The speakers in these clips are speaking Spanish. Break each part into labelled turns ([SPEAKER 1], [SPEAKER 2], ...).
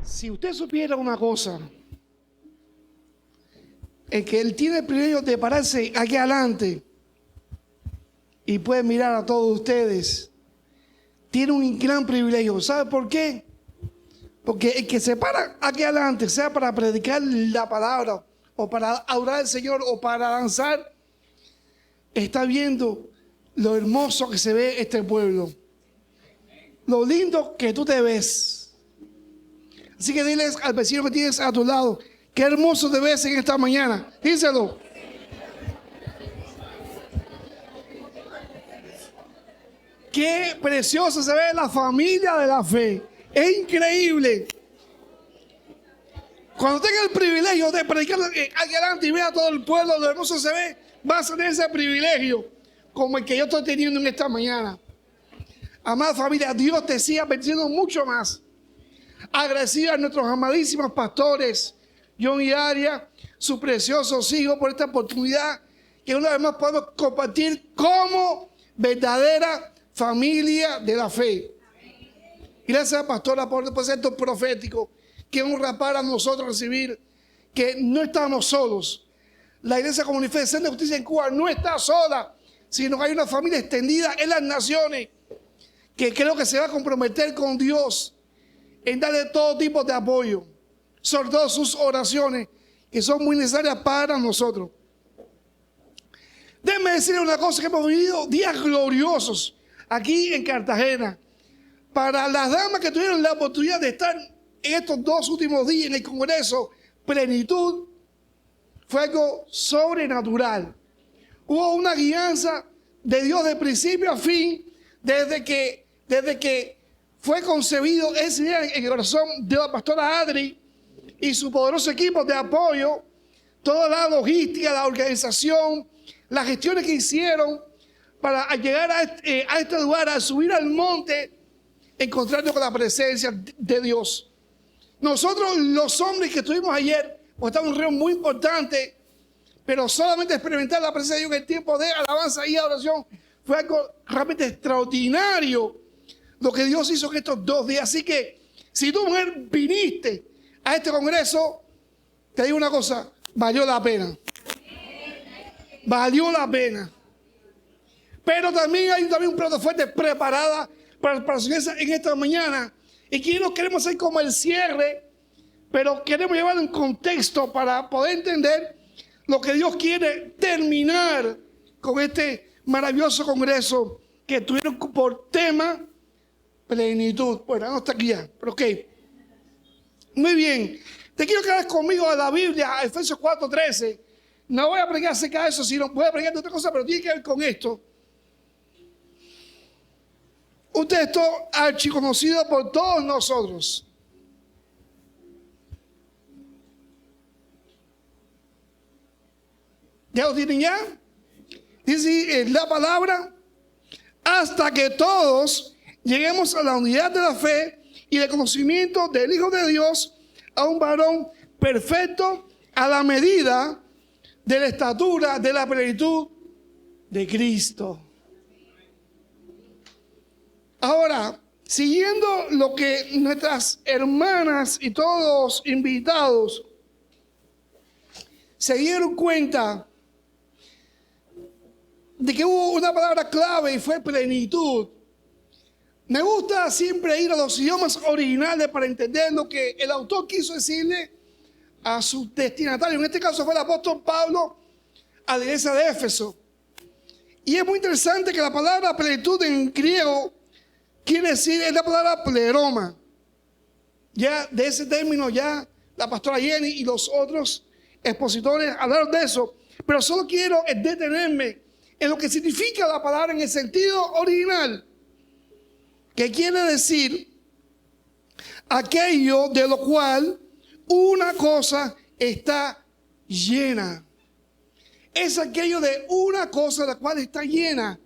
[SPEAKER 1] Si usted supiera una cosa, es que él tiene el privilegio de pararse aquí adelante y puede mirar a todos ustedes. Tiene un gran privilegio. ¿Sabe por qué? Porque el que se para aquí adelante, sea para predicar la palabra, o para adorar al Señor, o para danzar, está viendo lo hermoso que se ve este pueblo. Lo lindo que tú te ves. Así que diles al vecino que tienes a tu lado, qué hermoso te ves en esta mañana. Díselo. Qué preciosa se ve la familia de la fe. Es increíble. Cuando tenga el privilegio de predicar aquí adelante y vea a todo el pueblo, lo hermoso se ve, vas a tener ese privilegio como el que yo estoy teniendo en esta mañana. Amada familia, Dios te siga bendiciendo mucho más. Agradecido a nuestros amadísimos pastores, John y Aria, sus preciosos hijos, por esta oportunidad que una vez más podemos compartir como verdadera familia de la fe. Y gracias, pastora, por esto profético, que honra para nosotros recibir que no estamos solos. La Iglesia Comunitaria de Centro de Justicia en Cuba no está sola, sino que hay una familia extendida en las naciones que creo que se va a comprometer con Dios en darle todo tipo de apoyo, sobre todo sus oraciones, que son muy necesarias para nosotros. Déjenme decirles una cosa, que hemos vivido días gloriosos aquí en Cartagena. Para las damas que tuvieron la oportunidad de estar en estos 2 últimos días en el Congreso Plenitud, fue algo sobrenatural. Hubo una guianza de Dios de principio a fin, desde que fue concebido ese día en el corazón de la pastora Adri y su poderoso equipo de apoyo, toda la logística, la organización, las gestiones que hicieron para llegar a este lugar, a subir al monte, encontrarnos con la presencia de Dios. Nosotros, los hombres que estuvimos ayer, pues estamos en un reunión muy importante, pero solamente experimentar la presencia de Dios en el tiempo de alabanza y adoración fue algo realmente extraordinario lo que Dios hizo en estos 2 días. Así que si tú, mujer, viniste a este congreso, te digo una cosa, valió la pena. Valió la pena. Pero también hay un plato fuerte preparada para su iglesia en esta mañana. Y que no queremos hacer como el cierre, pero queremos llevarlo en contexto para poder entender lo que Dios quiere terminar con este maravilloso congreso que tuvieron por tema plenitud. Bueno, no está aquí ya, pero ok. Muy bien. Te quiero que hagas conmigo a la Biblia, a Efesios 4:13. No voy a predicar acerca de eso, sino voy a predicar de otra cosa, pero tiene que ver con esto. Un texto archiconocido por todos nosotros. ¿Ya lo tienen ya? Dice la palabra: hasta que todos lleguemos a la unidad de la fe y del conocimiento del Hijo de Dios, a un varón perfecto, a la medida de la estatura de la plenitud de Cristo. Ahora, siguiendo lo que nuestras hermanas y todos invitados se dieron cuenta de que hubo una palabra clave y fue plenitud. Me gusta siempre ir a los idiomas originales para entender lo que el autor quiso decirle a sus destinatarios. En este caso fue el apóstol Pablo a la iglesia de Éfeso. Y es muy interesante que la palabra plenitud en griego quiere decir, es la palabra pleroma. Ya de ese término ya la pastora Jenny y los otros expositores hablaron de eso. Pero solo quiero detenerme en lo que significa la palabra en el sentido original, que quiere decir aquello de lo cual una cosa está llena. Es aquello de una cosa la cual está llena.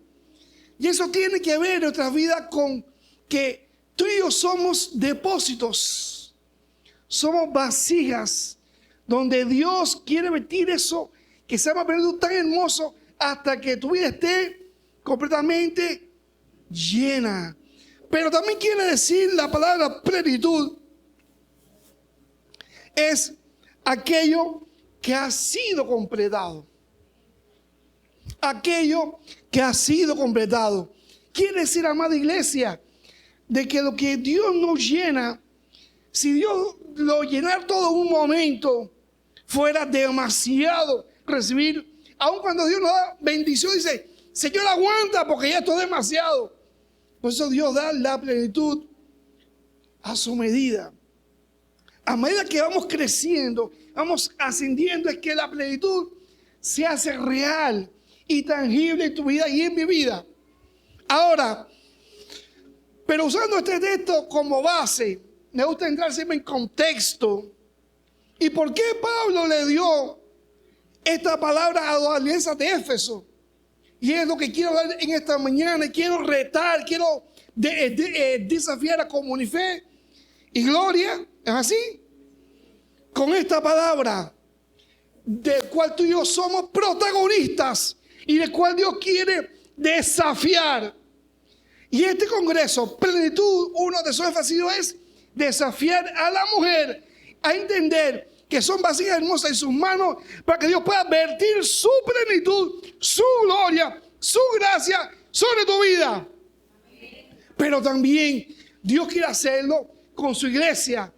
[SPEAKER 1] Y eso tiene que ver en nuestra vida con que tú y yo somos depósitos, somos vasijas donde Dios quiere vertir eso que se llama plenitud tan hermoso hasta que tu vida esté completamente llena. Pero también quiere decir la palabra plenitud es aquello que ha sido completado. Aquello que ha sido completado. Quiere decir, amada iglesia, de que lo que Dios nos llena, si Dios lo llenara todo en un momento, fuera demasiado recibir. Aun cuando Dios nos da bendición, dice, Señor, aguanta porque ya esto es demasiado. Por eso Dios da la plenitud a su medida. A medida que vamos creciendo, vamos ascendiendo, es que la plenitud se hace real y tangible en tu vida y en mi vida. Ahora, pero usando este texto como base, me gusta entrar siempre en contexto. ¿Y por qué Pablo le dio esta palabra a los alianzas de Éfeso? Y es lo que quiero hablar en esta mañana. Quiero retar, quiero desafiar a Comunife y Gloria. ¿Es así? Con esta palabra, del cual tú y yo somos protagonistas y del cual Dios quiere desafiar. Y este congreso, plenitud, uno de sus énfasis es desafiar a la mujer a entender que son vasijas hermosas en sus manos para que Dios pueda vertir su plenitud, su gloria, su gracia sobre tu vida. Pero también Dios quiere hacerlo con su iglesia,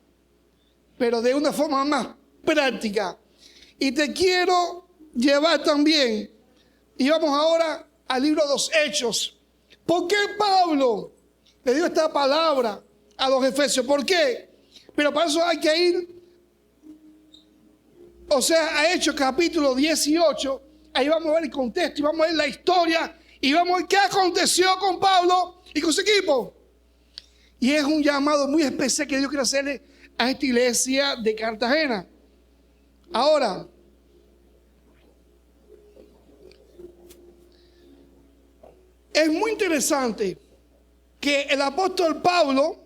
[SPEAKER 1] pero de una forma más práctica. Y te quiero llevar también, y vamos ahora al libro de los Hechos. ¿Por qué Pablo le dio esta palabra a los efesios? ¿Por qué? Pero para eso hay que ir, a Hechos capítulo 18. Ahí vamos a ver el contexto y vamos a ver la historia y vamos a ver qué aconteció con Pablo y con su equipo. Y es un llamado muy especial que Dios quiere hacerle a esta iglesia de Cartagena. Ahora, es muy interesante que el apóstol Pablo,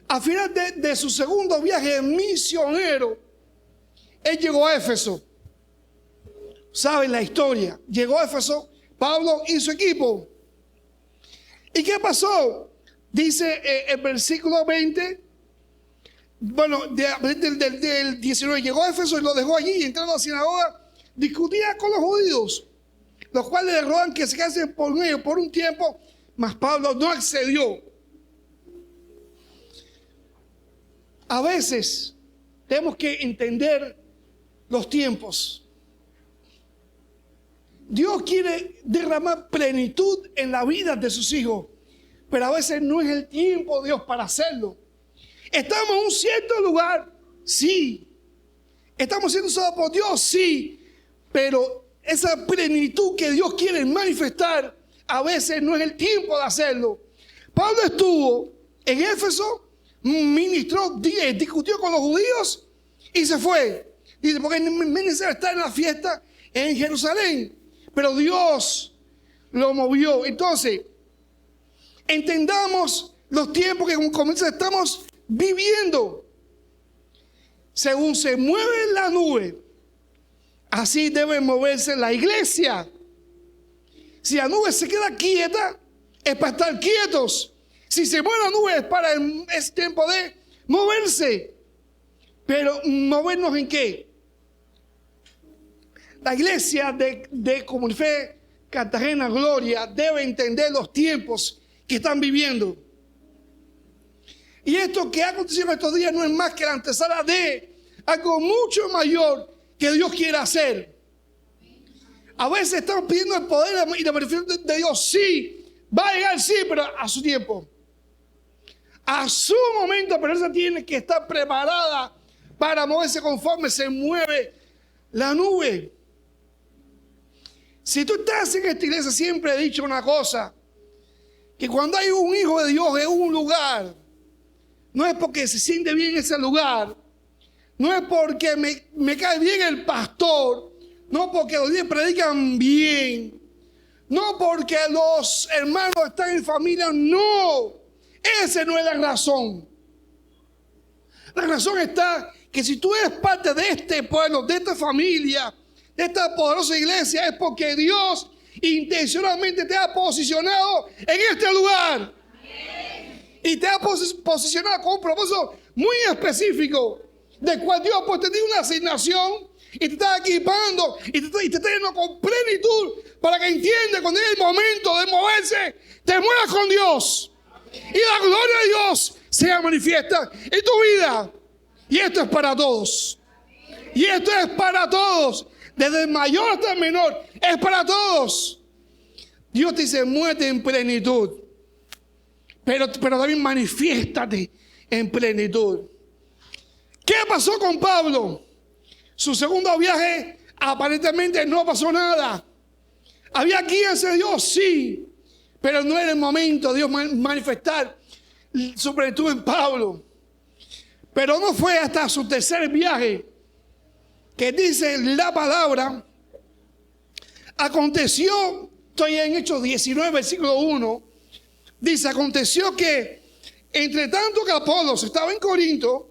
[SPEAKER 1] al final de su segundo viaje misionero, él llegó a Éfeso. ¿Saben la historia? Llegó a Éfeso, Pablo y su equipo. ¿Y qué pasó? Dice el versículo 20, del 19, llegó a Éfeso y lo dejó allí y entrando a la sinagoga, discutía con los judíos, los cuales le rogan que se casen por medio por un tiempo, mas Pablo no accedió. A veces tenemos que entender los tiempos. Dios quiere derramar plenitud en la vida de sus hijos, pero a veces no es el tiempo de Dios para hacerlo. ¿Estamos en un cierto lugar? Sí. ¿Estamos siendo usados por Dios? Sí. Pero esa plenitud que Dios quiere manifestar, a veces no es el tiempo de hacerlo. Pablo estuvo en Éfeso, ministró, discutió con los judíos y se fue. Dice, porque es necesario estar en la fiesta en Jerusalén. Pero Dios lo movió. Entonces, entendamos los tiempos que como estamos viviendo. Según se mueve la nube, así debe moverse la iglesia. Si la nube se queda quieta, es para estar quietos. Si se mueve la nube es tiempo de moverse. Pero ¿movernos en qué? La iglesia de Comunife Cartagena Gloria debe entender los tiempos que están viviendo. Y esto que ha acontecido en estos días no es más que la antesala de algo mucho mayor que Dios quiere hacer. A veces estamos pidiendo el poder y la manifestación de Dios. Sí, va a llegar, sí, pero a su tiempo. A su momento, pero esa tiene que estar preparada para moverse conforme se mueve la nube. Si tú estás en esta iglesia, siempre he dicho una cosa, que cuando hay un hijo de Dios en un lugar, no es porque se siente bien en ese lugar, no es porque me cae bien el pastor, no porque los líderes predican bien, no porque los hermanos están en familia, no, esa no es la razón. La razón está que si tú eres parte de este pueblo, de esta familia, de esta poderosa iglesia, es porque Dios intencionalmente te ha posicionado en este lugar. Amén. Y te ha posicionado con un propósito muy específico. de cual Dios pues te dio una asignación y te está equipando y te está dando con plenitud para que entiendas cuando es el momento de moverse, te muevas con Dios y la gloria de Dios sea manifiesta en tu vida. Y esto es para todos. Y esto es para todos. Desde el mayor hasta el menor. Es para todos. Dios te dice, muévete en plenitud. Pero también manifiéstate en plenitud. ¿Qué pasó con Pablo? Su segundo viaje aparentemente no pasó nada. ¿Había quien se dio? Sí. Pero no era el momento de Dios manifestar su plenitud en Pablo. Pero no fue hasta su tercer viaje que dice la palabra. Aconteció, estoy en Hechos 19, versículo 1. Dice, aconteció que entre tanto que Apolos estaba en Corinto,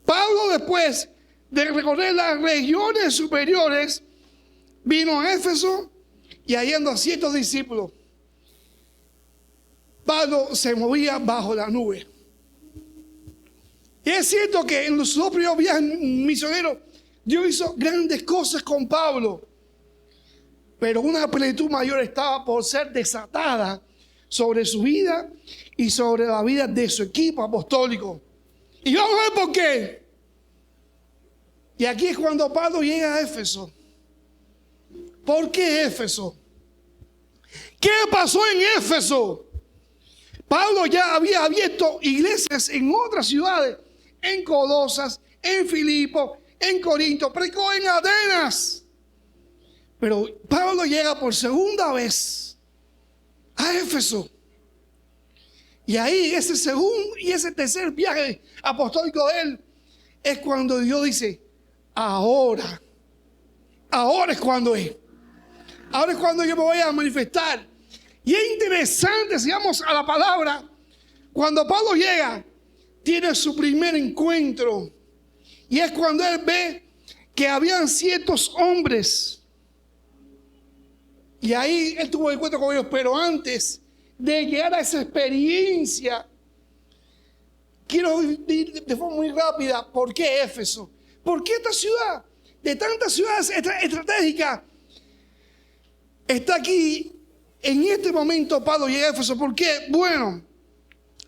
[SPEAKER 1] Pablo, después de recorrer las regiones superiores, vino a Éfeso y hallando a ciertos discípulos, Pablo se movía bajo la nube. Y es cierto que en los dos primeros viajes misioneros Dios hizo grandes cosas con Pablo, pero una plenitud mayor estaba por ser desatada sobre su vida y sobre la vida de su equipo apostólico. Y vamos a ver por qué. Y aquí es cuando Pablo llega a Éfeso. ¿Por qué Éfeso? ¿Qué pasó en Éfeso? Pablo ya había abierto iglesias en otras ciudades, en Colosas, en Filipo, en Corinto, predicó en Atenas. Pero Pablo llega por segunda vez a Éfeso. Y ahí ese segundo y ese tercer viaje apostólico de él es cuando Dios dice, ahora es cuando es. Ahora es cuando yo me voy a manifestar. Y es interesante, si vamos a la palabra, cuando Pablo llega, tiene su primer encuentro. Y es cuando él ve que habían ciertos hombres. Y ahí él tuvo encuentro con ellos. Pero antes de llegar a esa experiencia, quiero ir de forma muy rápida. ¿Por qué Éfeso? ¿Por qué esta ciudad? De tantas ciudades estratégicas, está aquí. En este momento Pablo llega a Éfeso. ¿Por qué? Bueno,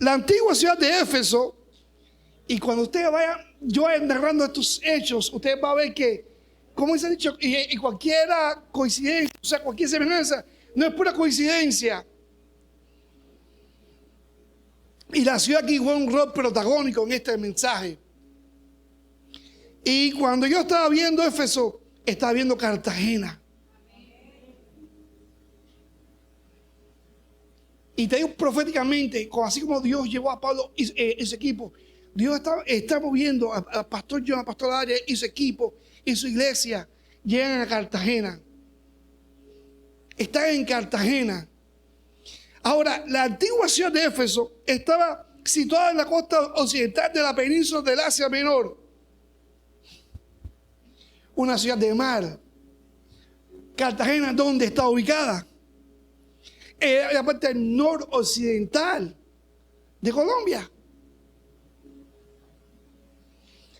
[SPEAKER 1] la antigua ciudad de Éfeso, y cuando ustedes vayan, yo narrando estos hechos, ustedes van a ver que, como se ha dicho, y cualquier coincidencia, o sea, cualquier semejanza, no es pura coincidencia. Y la ciudad aquí fue un rol protagónico en este mensaje. Y cuando yo estaba viendo Éfeso, estaba viendo Cartagena. Y te digo proféticamente, así como Dios llevó a Pablo y su equipo, Dios está moviendo a Pastor John, a Pastor Arias y su equipo y su iglesia. Llegan a Cartagena. Están en Cartagena. Ahora, la antigua ciudad de Éfeso estaba situada en la costa occidental de la península del Asia Menor. Una ciudad de mar. Cartagena, ¿dónde está ubicada? La parte noroccidental de Colombia.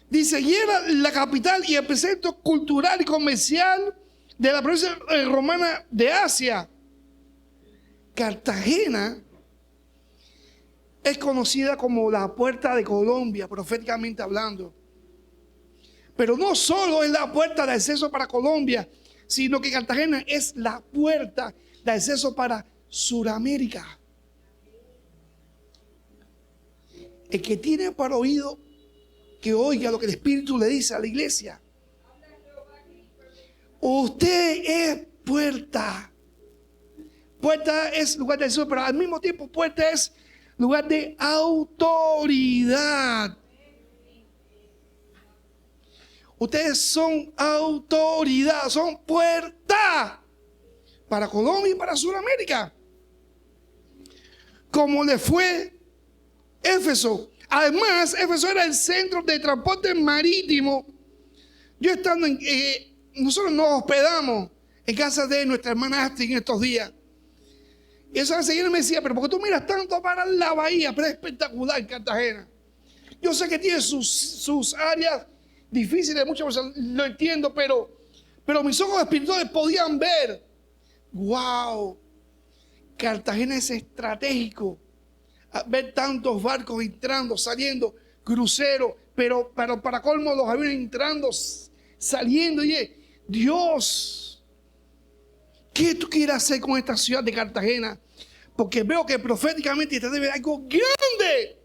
[SPEAKER 1] Dice, y era la capital y el epicentro cultural y comercial de la provincia romana de Asia. Cartagena es conocida como la puerta de Colombia, proféticamente hablando. Pero no solo es la puerta de acceso para Colombia, sino que Cartagena es la puerta de acceso para Suramérica. El que tiene para oído, que oiga lo que el Espíritu le dice a la iglesia. Usted es puerta. Puerta es lugar de acceso, pero al mismo tiempo puerta es lugar de autoridad. Ustedes son autoridad, son puerta para Colombia y para Sudamérica. Como le fue Éfeso. Además, Éfeso era el centro de transporte marítimo. Yo estando nosotros nos hospedamos en casa de nuestra hermana Astrid en estos días. Y esa señora me decía, pero ¿por qué tú miras tanto para la bahía? Pero es espectacular Cartagena. Yo sé que tiene sus áreas difíciles, muchas veces lo entiendo, pero mis ojos espirituales podían ver. ¡Wow! Cartagena es estratégico. Ver tantos barcos entrando, saliendo, cruceros, pero para colmo los aviones entrando, saliendo. Y Dios, ¿qué tú quieres hacer con esta ciudad de Cartagena? Porque veo que proféticamente te debe algo grande.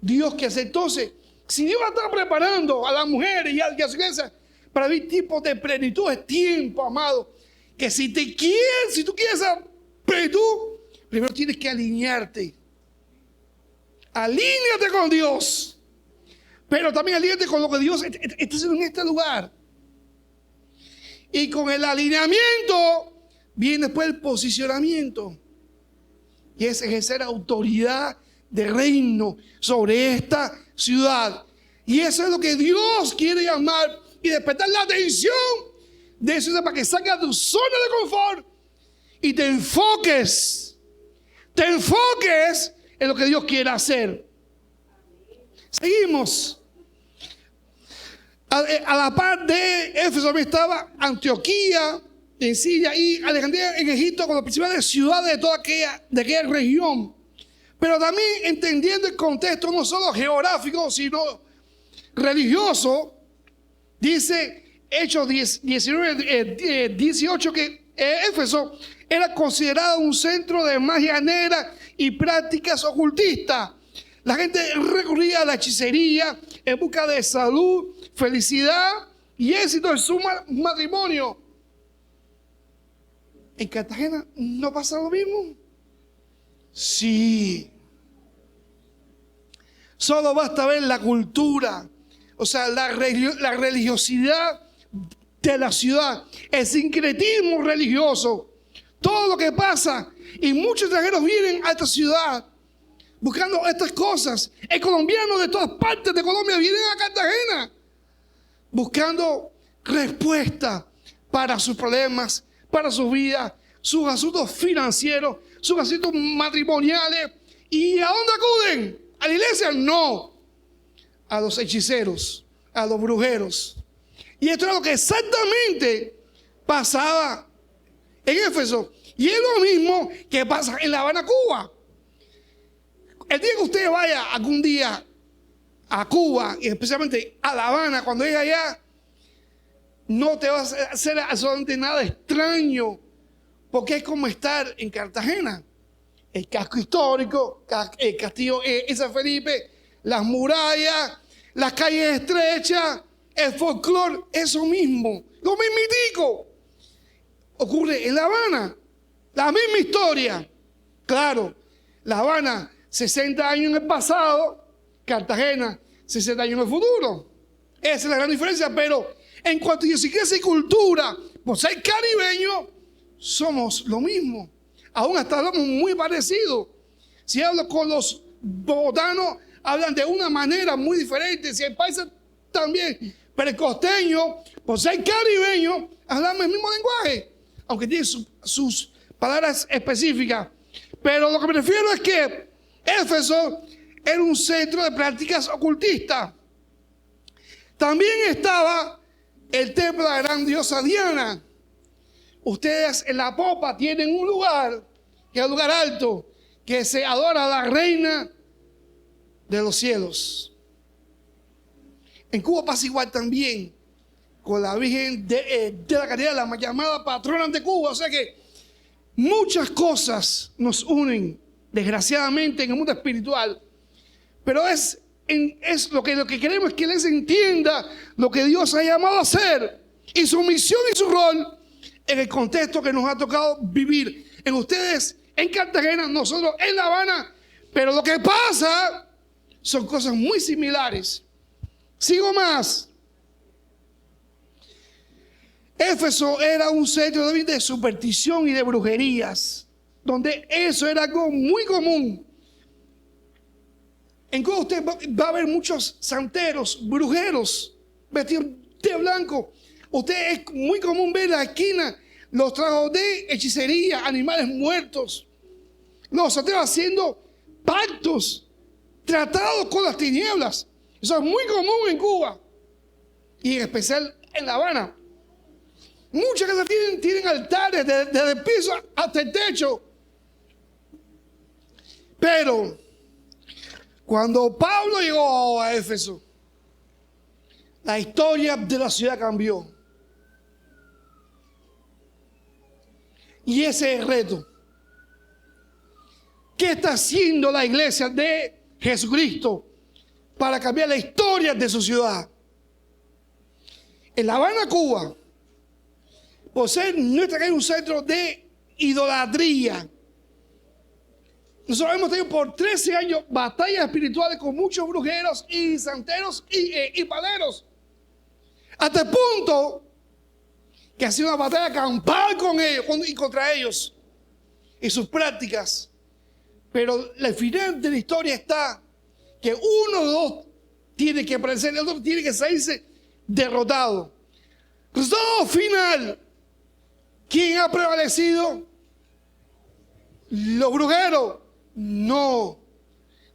[SPEAKER 1] Dios que hace. Entonces, si Dios está preparando a las mujeres y a las iglesias para vivir tipos de plenitud, es tiempo, amado, que si tú quieres esa plenitud, primero tienes que alinearte. Alíñate con Dios, pero también alíñate con lo que Dios está haciendo en este lugar. Y con el alineamiento viene después el posicionamiento, y es ejercer autoridad de reino sobre esta ciudad. Y eso es lo que Dios quiere llamar y despertar la atención de eso, para que salgas de tu zona de confort y te enfoques en lo que Dios quiere hacer. Seguimos. A la par de Éfeso estaba Antioquía en Siria y Alejandría en Egipto, con las principales ciudades de toda aquella región. Pero también entendiendo el contexto no solo geográfico, sino religioso, dice Hechos 19-18 que Éfeso era considerado un centro de magia negra y prácticas ocultistas. La gente recurría a la hechicería en busca de salud, felicidad y éxito en su matrimonio. ¿En Cartagena no pasa lo mismo? Sí. Solo basta ver la cultura, o sea, la religiosidad de la ciudad, el sincretismo religioso, todo lo que pasa. Y muchos extranjeros vienen a esta ciudad buscando estas cosas. El colombiano de todas partes de Colombia vienen a Cartagena buscando respuesta para sus problemas, para su vida, sus asuntos financieros, sus asuntos matrimoniales. ¿Y a dónde acuden? ¿A la iglesia? No. A los hechiceros, a los brujeros. Y esto es lo que exactamente pasaba en Éfeso. Y es lo mismo que pasa en La Habana, Cuba. El día que usted vaya algún día a Cuba, y especialmente a La Habana, cuando llegue allá, no te va a hacer absolutamente nada extraño, porque es como estar en Cartagena. El casco histórico, el castillo San Felipe, las murallas, las calles estrechas, el folclore, eso mismo, lo mismitico. Ocurre en La Habana, la misma historia. Claro, La Habana, 60 años en el pasado, Cartagena, 60 años en el futuro. Esa es la gran diferencia, pero en cuanto a idiosincrasia y cultura, por ser caribeño, somos lo mismo. Aún hasta hablamos muy parecido. Si hablo con los bogotanos, hablan de una manera muy diferente. Si el paisa también. Pero el costeño, por ser caribeño, hablamos el mismo lenguaje, aunque tiene sus palabras específicas. Pero lo que me refiero es que Éfeso era un centro de prácticas ocultistas. También estaba el templo de la gran diosa Diana. Ustedes en la popa tienen un lugar, que es el lugar alto, que se adora a la reina de los cielos. En Cuba pasa igual también, con la Virgen de la Caridad, la llamada patrona de Cuba. O sea que muchas cosas nos unen, desgraciadamente, en el mundo espiritual. Pero es lo que queremos es que les entienda lo que Dios ha llamado a hacer y su misión y su rol en el contexto que nos ha tocado vivir. En ustedes en Cartagena, nosotros en La Habana. Pero lo que pasa son cosas muy similares. Sigo más. Éfeso era un centro de superstición y de brujerías, donde eso era algo muy común. En Cuba usted va a ver muchos santeros, brujeros, vestidos de blanco. Usted es muy común ver en la esquina los trabajos de hechicería, animales muertos, los santeros haciendo pactos, tratados con las tinieblas. Eso es muy común en Cuba. y en especial en La Habana. Muchas casas tienen altares desde el piso hasta el techo. Pero cuando Pablo llegó a Éfeso, la historia de la ciudad cambió. Y ese es el reto. ¿Qué está haciendo la iglesia de Jesucristo para cambiar la historia de su ciudad? En La Habana, Cuba, por ser nuestra un centro de idolatría, nosotros hemos tenido por 13 años batallas espirituales con muchos brujeros y santeros y paleros. Hasta el punto que ha sido una batalla campal con ellos y contra ellos y sus prácticas. Pero el final de la historia está que uno o dos tiene que aparecer, el otro tiene que salirse derrotado. Resultado final, ¿quién ha prevalecido? Los brujeros. No,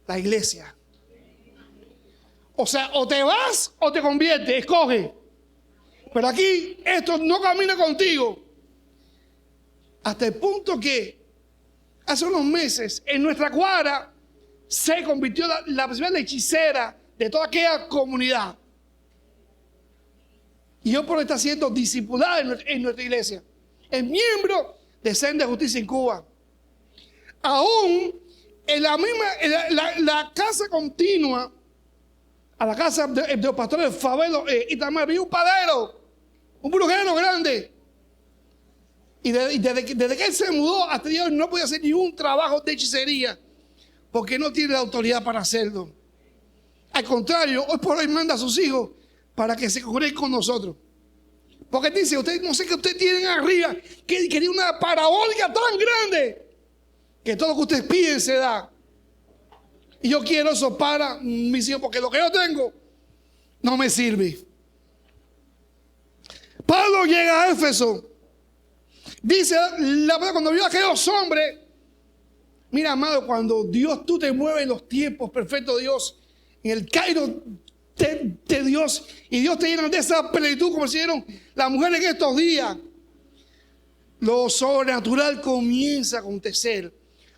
[SPEAKER 1] la iglesia. O sea, o te vas o te conviertes, escoge. Pero aquí esto no camina contigo. Hasta el punto que hace unos meses en nuestra cuadra se convirtió la principal hechicera de toda aquella comunidad. Y hoy por hoy está siendo discipulada en nuestra iglesia. Es miembro de Senda de Justicia en Cuba. Aún en la misma, la casa continua, a la casa de los pastores Fabelo y Tamar, había un padero, un brujero grande. Y desde que él se mudó hasta Dios no podía hacer ningún trabajo de hechicería, porque no tiene la autoridad para hacerlo. Al contrario, hoy por hoy manda a sus hijos para que se congreguen con nosotros. Porque dice, usted no sé qué usted tienen arriba, que tiene una parabólica tan grande, que todo lo que ustedes piden se da. Y yo quiero eso para mis hijos, porque lo que yo tengo no me sirve. Pablo llega a Éfeso. Dice la verdad, cuando vio a aquellos hombres, mira, amado, cuando Dios, tú te mueves en los tiempos perfectos de Dios, en el Cairo de Dios, y Dios te llena de esa plenitud, como hicieron las mujeres en estos días, lo sobrenatural comienza a acontecer.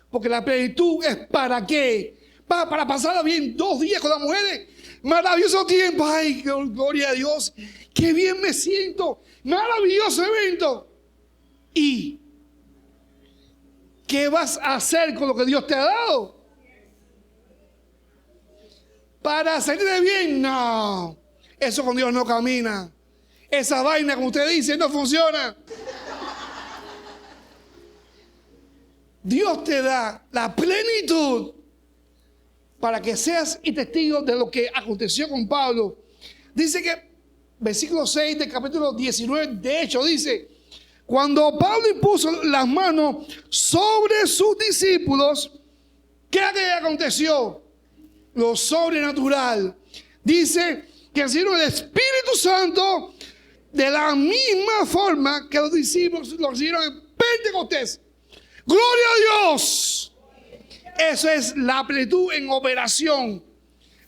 [SPEAKER 1] Porque la plenitud es ¿para qué? Para pasarla bien 2 días con las mujeres. Maravilloso tiempo. Ay, gloria a Dios. Qué bien me siento. Maravilloso evento. ¿Y qué vas a hacer con lo que Dios te ha dado? ¿Para salir de bien? No. Eso con Dios no camina. Esa vaina, como usted dice, no funciona. Dios te da la plenitud para que seas y testigo de lo que aconteció con Pablo. Dice que, versículo 6 del capítulo 19, de hecho, dice: cuando Pablo impuso las manos sobre sus discípulos, ¿qué aconteció? Lo sobrenatural. Dice que recibieron el Espíritu Santo de la misma forma que los discípulos lo recibieron en Pentecostés. ¡Gloria a Dios! Eso es la plenitud en operación.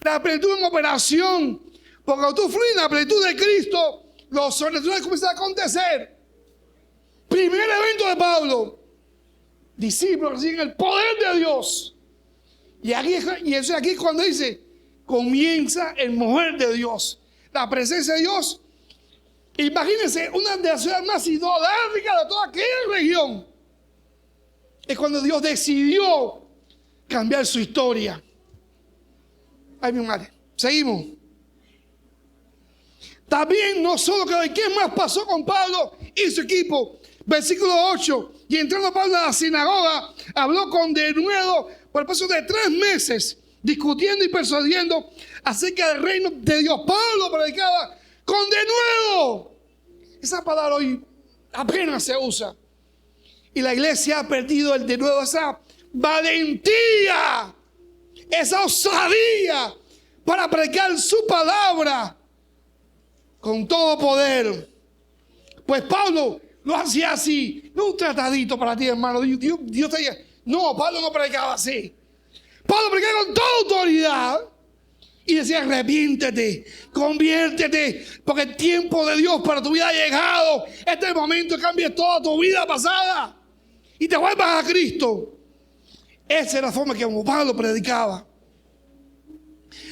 [SPEAKER 1] La plenitud en operación. Porque cuando tú fluyes en la plenitud de Cristo, lo sobrenatural comienza a acontecer. Primer evento de Pablo. Discípulos reciben el poder de Dios. Y eso aquí es cuando dice, comienza el mover de Dios. La presencia de Dios. Imagínense, una de las ciudades más idolátricas de toda aquella región. Es cuando Dios decidió cambiar su historia. Ay, mi madre. Seguimos. También no solo que ¿qué más pasó con Pablo y su equipo? Versículo 8. Y entrando Pablo a la sinagoga, habló con denuedo por el paso de 3 meses, discutiendo y persuadiendo acerca del reino de Dios. Pablo predicaba con denuedo. Esa palabra hoy apenas se usa. Y la iglesia ha perdido el denuedo, esa valentía, esa osadía para predicar su palabra con todo poder. Pues Pablo lo hacía así, no un tratadito para ti, hermano. Dios te dice, no, Pablo no predicaba así. Pablo predicaba con toda autoridad y decía: arrepiéntete, conviértete, porque el tiempo de Dios para tu vida ha llegado. Este es el momento que cambies toda tu vida pasada y te vuelvas a Cristo. Esa era la forma que Pablo predicaba.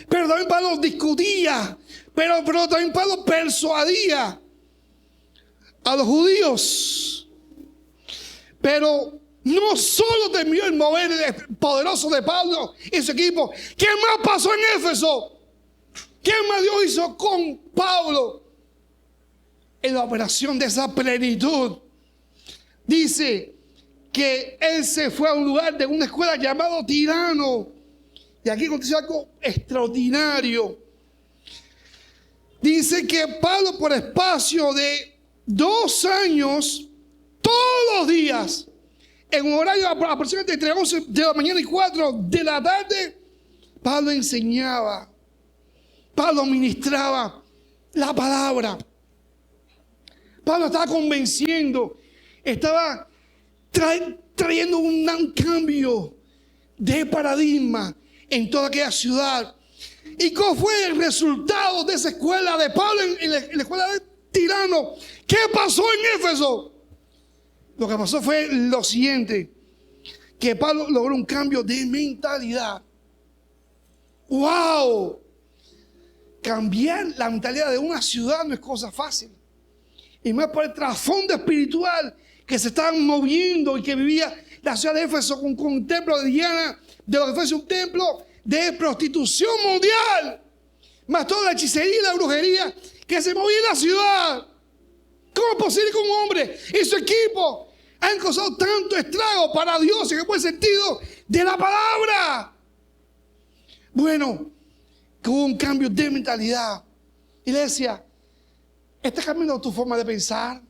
[SPEAKER 1] Pero también Pablo discutía, pero también Pablo persuadía a los judíos. Pero no solo terminó el mover poderoso de Pablo y su equipo. ¿Qué más pasó en Éfeso? ¿Qué más Dios hizo con Pablo en la operación de esa plenitud? Dice que él se fue a un lugar de una escuela llamado Tirano. Y aquí aconteció algo extraordinario. Dice que Pablo, por espacio de 2 años, todos los días, en un horario aproximadamente entre 11 de la mañana y 4 de la tarde, Pablo enseñaba, Pablo ministraba la palabra. Pablo estaba convenciendo, estaba trayendo un cambio de paradigma en toda aquella ciudad. ¿Y cuál fue el resultado de esa escuela de Pablo en la escuela de Tirano? ¿Qué pasó en Éfeso? Lo que pasó fue lo siguiente: que Pablo logró un cambio de mentalidad. ¡Wow! Cambiar la mentalidad de una ciudad no es cosa fácil. Y más por el trasfondo espiritual que se estaban moviendo y que vivía la ciudad de Éfeso con un templo de Diana, de lo que fuese un templo de prostitución mundial, más toda la hechicería y la brujería que se movía en la ciudad. ¿Cómo es posible que un hombre y su equipo han causado tanto estrago para Dios en el buen sentido de la palabra? Bueno, que hubo un cambio de mentalidad. Iglesia, ¿estás cambiando tu forma de pensar?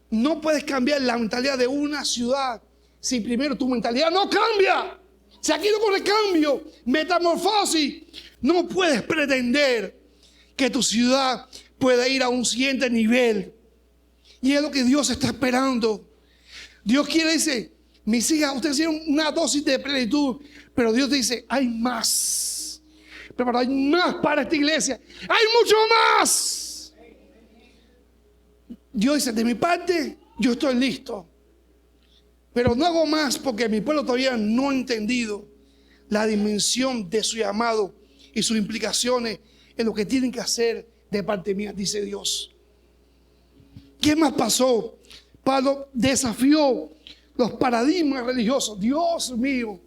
[SPEAKER 1] No puedes cambiar la mentalidad de una ciudad si primero tu mentalidad no cambia. Si aquí no ocurre cambio, metamorfosis, no puedes pretender que tu ciudad pueda ir a un siguiente nivel. Y es lo que Dios está esperando. Dios quiere, dice: mis hijas, ustedes tienen una dosis de plenitud, pero Dios dice: hay más. Pero hay más para esta iglesia. Hay mucho más. Dios dice: de mi parte, yo estoy listo. Pero no hago más porque mi pueblo todavía no ha entendido la dimensión de su llamado y sus implicaciones en lo que tienen que hacer de parte mía, dice Dios. ¿Qué más pasó? Pablo desafió los paradigmas religiosos. Dios mío.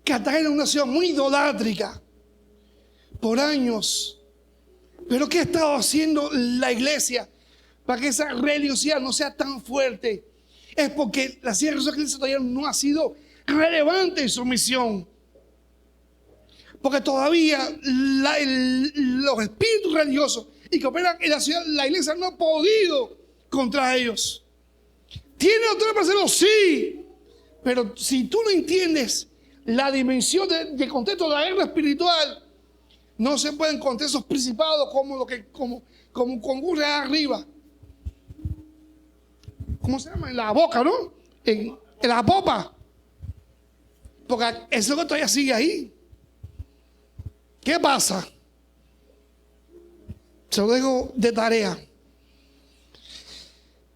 [SPEAKER 1] Cartagena es una ciudad muy idolátrica por años. Pero ¿qué ha estado haciendo la iglesia para que esa religiosidad no sea tan fuerte? Es porque la iglesia todavía no ha sido relevante en su misión. Porque todavía los espíritus religiosos y que operan en la ciudad, la iglesia no ha podido contra ellos. ¿Tiene autoridad para hacerlo? Sí. Pero si tú no entiendes la dimensión del contexto de la guerra espiritual, no se pueden contar esos principados como ocurre arriba. ¿Cómo se llama? En la boca, ¿no? En la popa. Porque eso que todavía sigue ahí. ¿Qué pasa? Se lo dejo de tarea.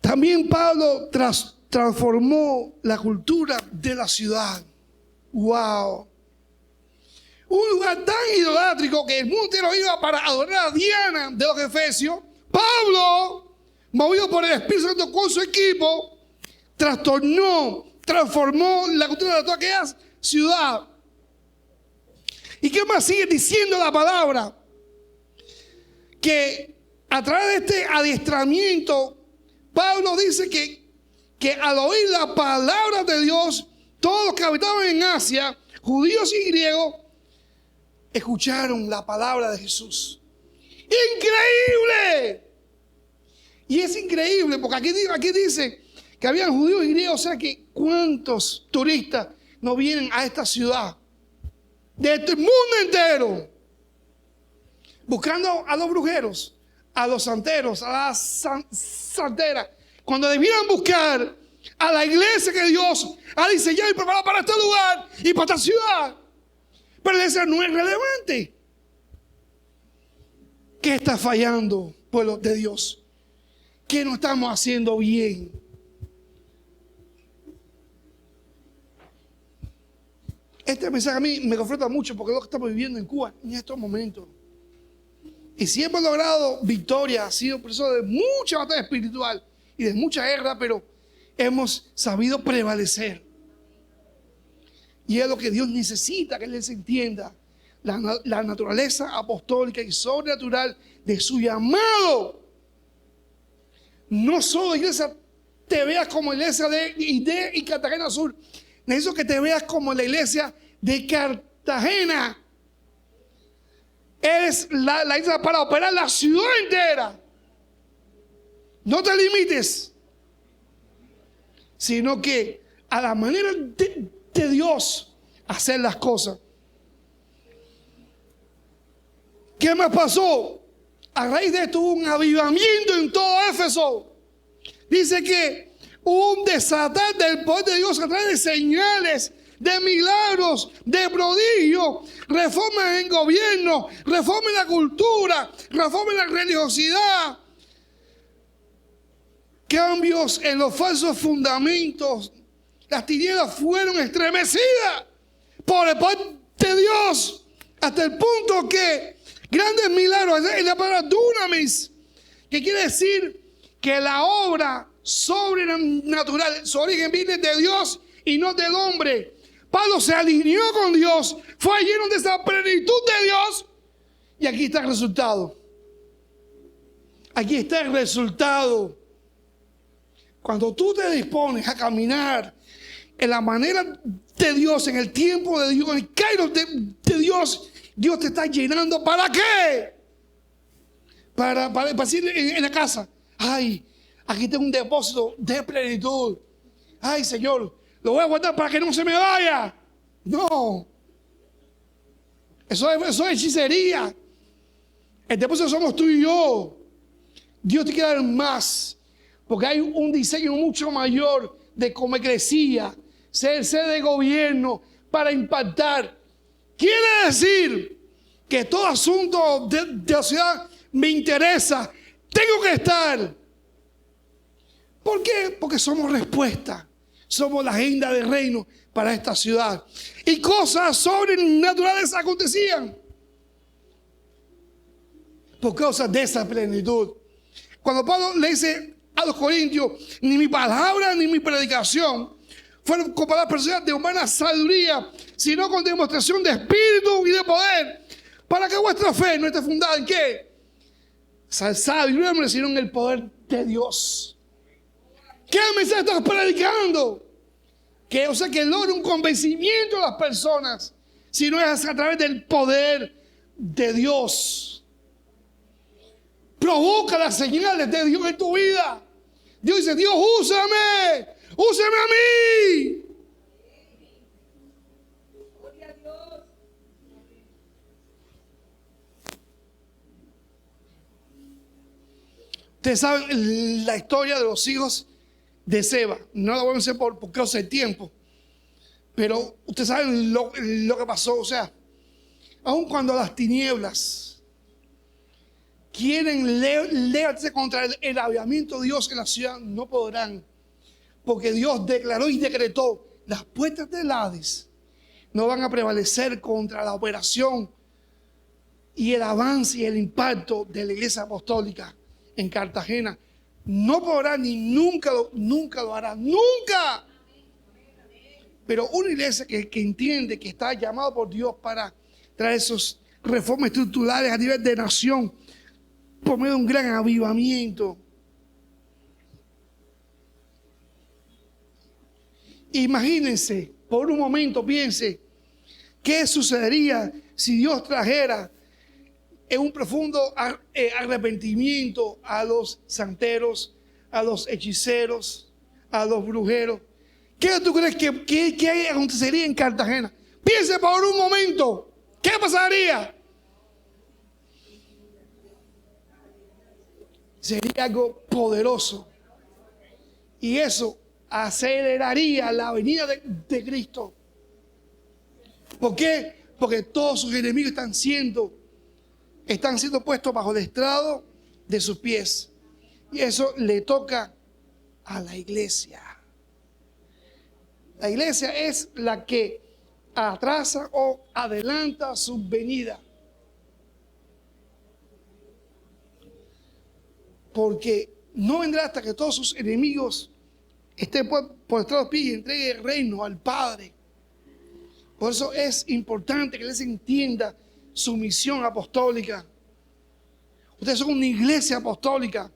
[SPEAKER 1] También Pablo transformó la cultura de la ciudad. ¡Wow! Un lugar tan idolátrico que el mundo entero iba para adorar a Diana de los Efesios. Pablo, movido por el Espíritu Santo con su equipo, transformó la cultura de toda aquella ciudad. ¿Y qué más sigue diciendo la palabra? Que a través de este adiestramiento, Pablo dice que al oír la palabra de Dios, todos los que habitaban en Asia, judíos y griegos, escucharon la palabra de Jesús. ¡Increíble! Y es increíble porque aquí dice que habían judíos y griegos. O sea que ¿cuántos turistas no vienen a esta ciudad? De este mundo entero. Buscando a los brujeros, a los santeros, a las santeras. Cuando debieran buscar a la iglesia que Dios ha diseñado y preparado para este lugar y para esta ciudad. Pero la iglesia no es relevante. ¿Qué está fallando, pueblo de Dios? ¿Qué no estamos haciendo bien? Este mensaje a mí me confronta mucho porque es lo que estamos viviendo en Cuba en estos momentos. Y si hemos logrado victoria, ha sido un proceso de mucha batalla espiritual y de mucha guerra, pero hemos sabido prevalecer. Y es lo que Dios necesita que Él se entienda. La naturaleza apostólica y sobrenatural de su llamado. No solo iglesia te veas como iglesia de ID y Cartagena Sur. Necesito que te veas como la iglesia de Cartagena. Eres la iglesia para operar la ciudad entera. No te limites, sino que a la manera de Dios hacer las cosas. ¿Qué más pasó? A raíz de esto hubo un avivamiento en todo Éfeso. Dice que hubo un desatar del poder de Dios a través de señales, de milagros, de prodigios, reformas en gobierno, reforma en la cultura, reforma en la religiosidad, cambios en los falsos fundamentos. Las tinieblas fueron estremecidas por el poder de Dios, hasta el punto que grandes milagros, es la palabra dunamis, que quiere decir que la obra sobrenatural, su origen viene de Dios y no del hombre. Pablo se alineó con Dios, fue lleno de esa plenitud de Dios, y aquí está el resultado. Aquí está el resultado. Cuando tú te dispones a caminar en la manera de Dios, en el tiempo de Dios, en el kairos de Dios, Dios te está llenando. ¿Para qué? Para decir en la casa, ay, aquí tengo un depósito de plenitud. Ay, Señor, lo voy a guardar para que no se me vaya. No. Eso es hechicería. El depósito somos tú y yo. Dios te quiere dar más, porque hay un diseño mucho mayor de cómo crecía, ser de gobierno para impactar. Quiere decir que todo asunto de la ciudad me interesa. Tengo que estar. ¿Por qué? Porque somos respuesta. Somos la agenda del reino para esta ciudad. Y cosas sobrenaturales acontecían por causa de esa plenitud. Cuando Pablo le dice a los corintios, ni mi palabra ni mi predicación fueron con palabras personales de humana sabiduría, sino con demostración de espíritu y de poder, para que vuestra fe no esté fundada en ¿qué? Sabiduría, sino en el poder de Dios. ¿Qué mensaje estás predicando? Que logre un convencimiento de las personas, si no es a través del poder de Dios. Provoca las señales de Dios en tu vida. Dios dice, Dios, úsame a mí. Ustedes saben la historia de los hijos de Seba. No la voy a hacer por causa del tiempo. Pero ustedes saben lo que pasó. O sea, aun cuando las tinieblas quieren levantarse contra el avivamiento de Dios en la ciudad, no podrán. Porque Dios declaró y decretó, las puertas del Hades no van a prevalecer contra la operación y el avance y el impacto de la iglesia apostólica en Cartagena. No podrá ni nunca lo hará, nunca. Pero una iglesia que entiende que está llamado por Dios para traer esas reformas estructurales a nivel de nación por medio de un gran avivamiento. Imagínense, por un momento piense, ¿qué sucedería si Dios trajera en un profundo arrepentimiento a los santeros, a los hechiceros, a los brujeros? ¿Qué tú crees que acontecería en Cartagena? Piense por un momento, ¿qué pasaría? Sería algo poderoso. Y eso aceleraría la venida de Cristo. ¿Por qué? porque todos sus enemigos están siendo puestos bajo el estrado de sus pies. Y eso le toca a la iglesia. La iglesia es la que atrasa o adelanta su venida. Porque no vendrá hasta que todos sus enemigos estén por detrás de los pies y entregue el reino al Padre. Por eso es importante que les entienda su misión apostólica. Ustedes son una iglesia apostólica.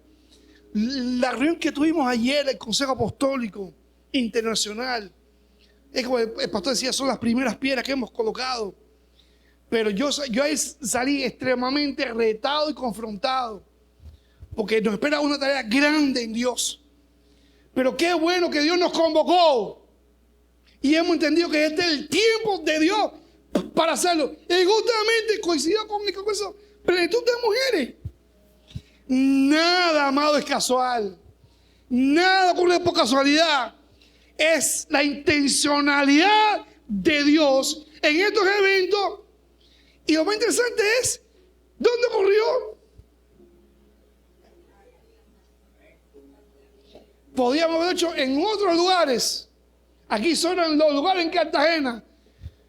[SPEAKER 1] La reunión que tuvimos ayer, el Consejo Apostólico Internacional, es como el pastor decía, son las primeras piedras que hemos colocado. Pero yo ahí salí extremadamente retado y confrontado, porque nos espera una tarea grande en Dios. Pero qué bueno que Dios nos convocó y hemos entendido que este es el tiempo de Dios para hacerlo. Y justamente coincidió con eso, plenitud de mujeres. Nada, amado, es casual. Nada ocurre por casualidad. Es la intencionalidad de Dios en estos eventos. Y lo más interesante es, ¿dónde ocurrió? Podíamos haber hecho en otros lugares. Aquí son los lugares en Cartagena.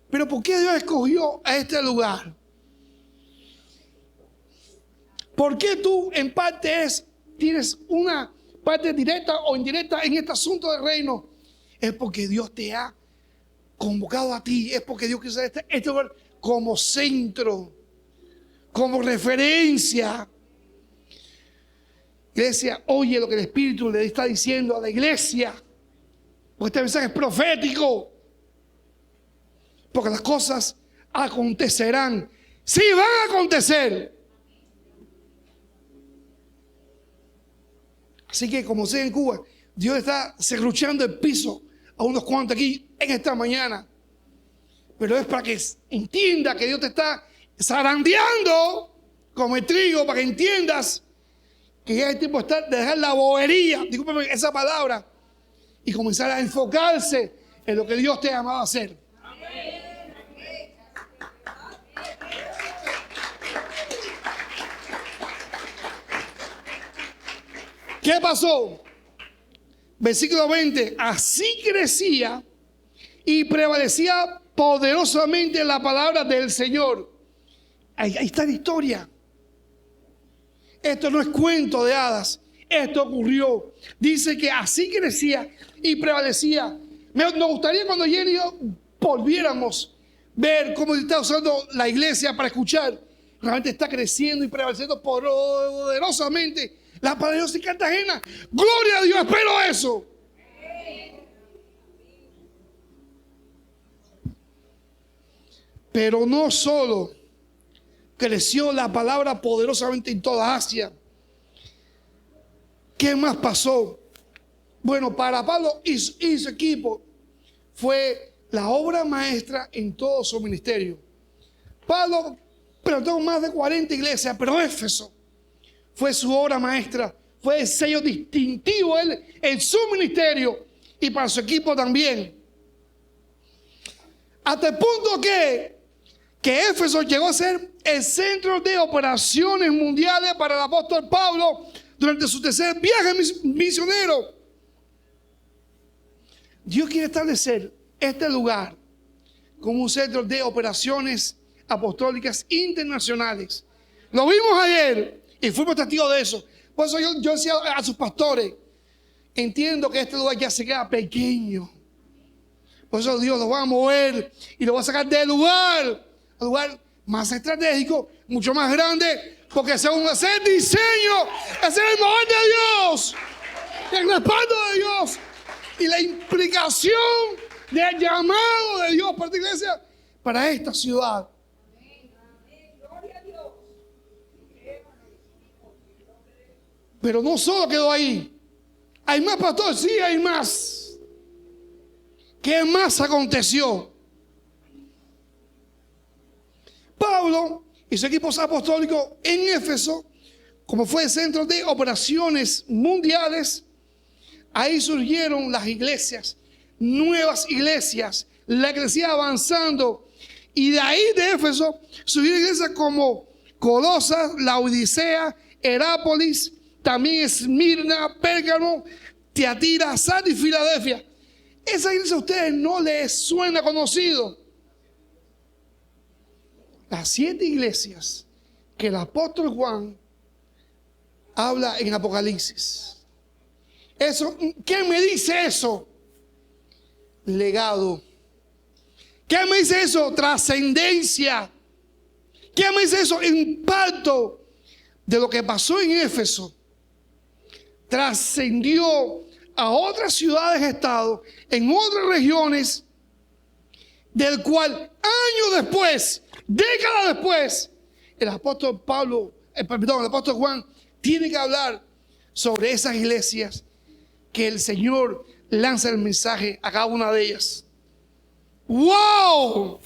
[SPEAKER 1] Pero ¿por qué Dios escogió a este lugar? ¿Por qué tú en parte tienes una parte directa o indirecta en este asunto del reino? Es porque Dios te ha convocado a ti. Es porque Dios quiso este lugar como centro, como referencia. Iglesia, oye lo que el Espíritu le está diciendo a la iglesia. Porque este mensaje es profético. Porque las cosas acontecerán. Sí, van a acontecer. Así que, como sea en Cuba, Dios está serruchando el piso a unos cuantos aquí en esta mañana. Pero es para que entienda que Dios te está zarandeando como el trigo, para que entiendas que ya es tiempo de dejar la bobería, discúlpeme esa palabra, y comenzar a enfocarse en lo que Dios te ha llamado a hacer. ¿Qué pasó? Versículo 20. Así crecía y prevalecía poderosamente la palabra del Señor. Ahí está la historia. Esto no es cuento de hadas. Esto ocurrió. Dice que así crecía y prevalecía. Nos gustaría cuando Jenny y yo volviéramos ver cómo está usando la iglesia para escuchar. Realmente está creciendo y prevaleciendo poderosamente la palabra de Dios en Cartagena. Gloria a Dios, espero eso. Pero no solo creció la palabra poderosamente en toda Asia. ¿Qué más pasó? Bueno, para Pablo y su equipo fue la obra maestra en todo su ministerio. Pablo plantó más de 40 iglesias, pero Éfeso fue su obra maestra, fue el sello distintivo él en su ministerio y para su equipo también. Hasta el punto que Éfeso llegó a ser el centro de operaciones mundiales para el apóstol Pablo durante su tercer viaje misionero. Dios quiere establecer este lugar como un centro de operaciones apostólicas internacionales. Lo vimos ayer y fuimos testigos de eso. Por eso yo decía a sus pastores, entiendo que este lugar ya se queda pequeño. Por eso Dios lo va a mover y lo va a sacar del lugar al lugar más estratégico, mucho más grande, porque según ese diseño, ese es el mover de Dios, el respaldo de Dios y la implicación del llamado de Dios para esta iglesia, para esta ciudad. Pero no solo quedó ahí. ¿Hay más, pastor? Sí, hay más. ¿Qué más aconteció? Pablo y su equipo apostólico en Éfeso, como fue el centro de operaciones mundiales, ahí surgieron las iglesias, nuevas iglesias, la iglesia avanzando Y de ahí de Éfeso subieron iglesias como Colosas, Laodicea, Herápolis, también Esmirna, Pérgamo, Tiatira, Sardis y Filadelfia. Esa iglesia a ustedes no les suena conocido. Las 7 iglesias que el apóstol Juan habla en Apocalipsis. Eso, ¿qué me dice eso? Legado. ¿Qué me dice eso? Trascendencia. ¿Qué me dice eso? Impacto de lo que pasó en Éfeso. Trascendió a otras ciudades, estados, en otras regiones, del cual años después, décadas después, el apóstol el apóstol Juan tiene que hablar sobre esas iglesias que el Señor lanza el mensaje a cada una de ellas. ¡Wow!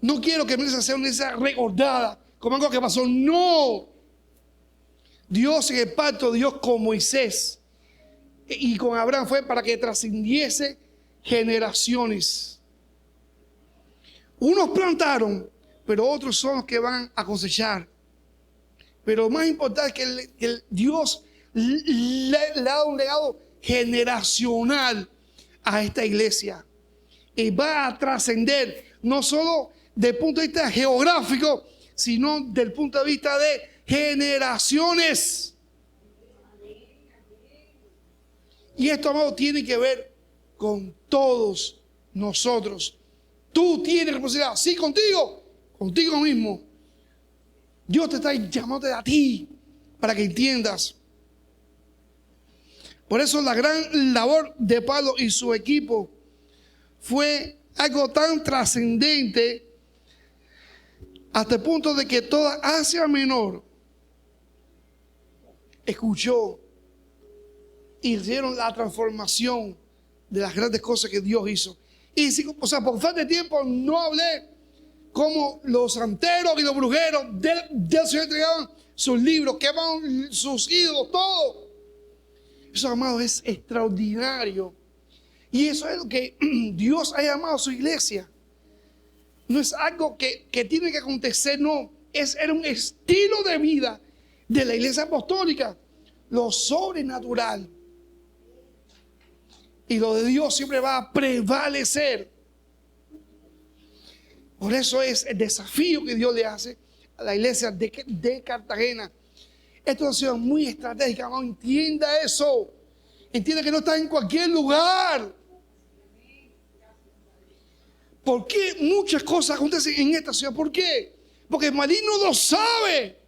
[SPEAKER 1] No quiero que mi iglesia sea una iglesia recordada como algo que pasó. No. Dios en el pacto de Dios con Moisés y con Abraham fue para que trascendiese generaciones. Unos plantaron, pero otros son los que van a cosechar. Pero lo más importante es que Dios le ha dado un legado generacional a esta iglesia. Y va a trascender no solo desde el punto de vista geográfico, sino desde el punto de vista de generaciones. Y esto, amado, tiene que ver con todos nosotros. Tú tienes responsabilidad, sí, contigo mismo. Dios te está llamando a ti para que entiendas. Por eso la gran labor de Pablo y su equipo fue algo tan trascendente hasta el punto de que toda Asia Menor escuchó y hicieron la transformación de las grandes cosas que Dios hizo. Y por falta de tiempo no hablé cómo los santeros y los brujeros del Señor entregaban sus libros, quemaban sus ídolos, todo. Eso, amado, es extraordinario. Y eso es lo que Dios ha llamado a su iglesia. No es algo que tiene que acontecer, no. Era un estilo de vida de la iglesia apostólica. Lo sobrenatural y lo de Dios siempre va a prevalecer. Por eso es el desafío que Dios le hace a la iglesia de Cartagena. Esto es una ciudad muy estratégica, no entienda eso. Entienda que no está en cualquier lugar. ¿Por qué muchas cosas acontecen en esta ciudad? ¿Por qué? Porque el maligno lo sabe.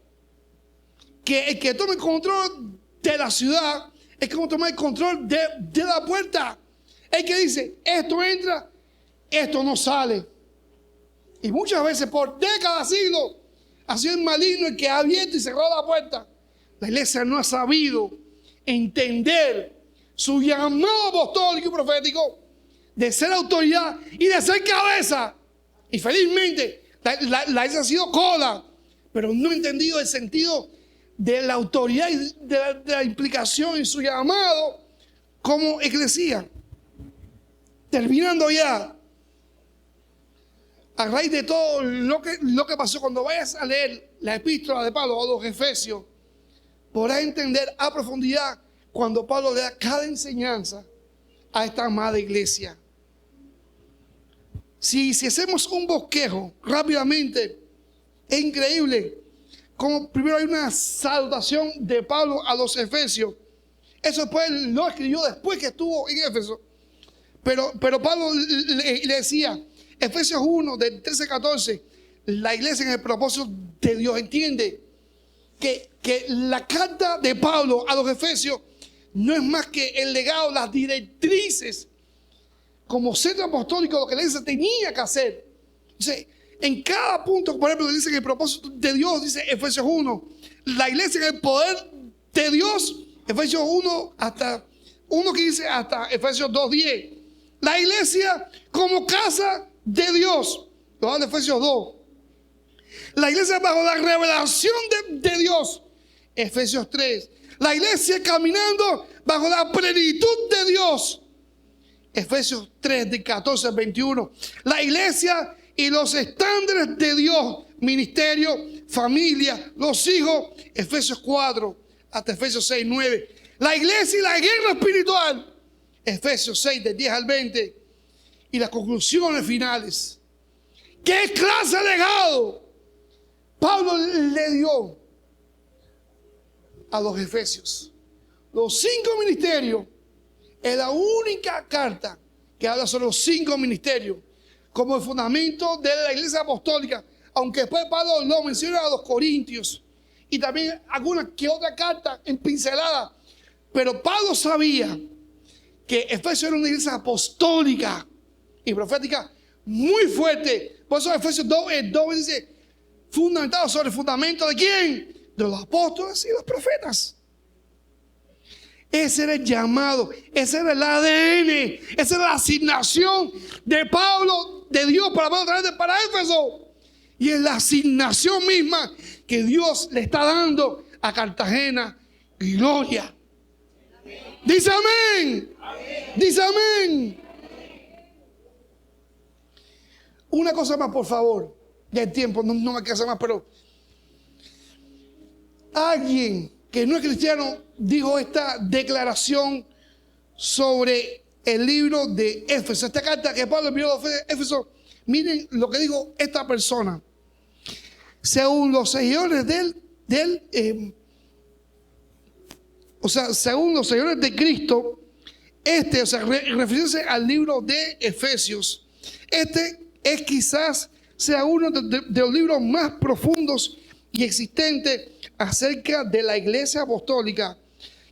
[SPEAKER 1] Que el que tome el control de la ciudad es como tomar el control de la puerta. El que dice, esto entra, esto no sale. Y muchas veces por décadas, siglos, ha sido el maligno el que ha abierto y cerrado la puerta. La iglesia no ha sabido entender su llamado apostólico y profético de ser autoridad y de ser cabeza. Y felizmente la iglesia ha sido cola, pero no ha entendido el sentido de la autoridad y de la implicación en su llamado como iglesia. Terminando ya, a raíz de todo lo que pasó, cuando vayas a leer la epístola de Pablo a los Efesios, podrás entender a profundidad cuando Pablo le da cada enseñanza a esta amada iglesia. Si hacemos un bosquejo rápidamente, es increíble como primero hay una salutación de Pablo a los Efesios. Eso después lo escribió después que estuvo en Éfeso. Pero Pablo le decía, Efesios 1, del 13 al 14, la iglesia en el propósito de Dios entiende que la carta de Pablo a los Efesios no es más que el legado, las directrices, como centro apostólico, lo que la iglesia tenía que hacer. Entonces, en cada punto, por ejemplo, dice que el propósito de Dios, dice Efesios 1, la iglesia en el poder de Dios, Efesios 1 hasta 1:15 hasta Efesios 2:10. La iglesia como casa de Dios, lo habla Efesios 2. La iglesia bajo la revelación de Dios, Efesios 3. La iglesia caminando bajo la plenitud de Dios, Efesios 3, de 14 al 21. La iglesia y los estándares de Dios, ministerio, familia, los hijos, Efesios 4 hasta Efesios 6, 9. La iglesia y la guerra espiritual, Efesios 6, del 10 al 20. Y las conclusiones finales. ¿Qué clase de legado Pablo le dio a los efesios? Los 5 ministerios es la única carta que habla sobre los 5 ministerios como el fundamento de la iglesia apostólica, aunque después Pablo lo menciona a los corintios y también alguna que otra carta en pincelada. Pero Pablo sabía que Efesios era una iglesia apostólica y profética muy fuerte. Por eso Efesios 2 dice, fundamentado sobre el fundamento de ¿quién? De los apóstoles y los profetas. Ese era el llamado, ese era el ADN, esa era la asignación de Pablo, de Dios para Pablo para Éfeso. Y es la asignación misma que Dios le está dando a Cartagena. Gloria. Dice amén. Dice amén. Una cosa más, por favor. Ya el tiempo no me alcanza más, pero alguien que no es cristiano dijo esta declaración sobre el libro de Éfeso. Esta carta que Pablo envió a Éfeso. Miren lo que dijo esta persona. Según los seguidores según los seguidores de Cristo, refiriéndose al libro de Efesios, es quizás sea uno de los libros más profundos y existentes acerca de la iglesia apostólica,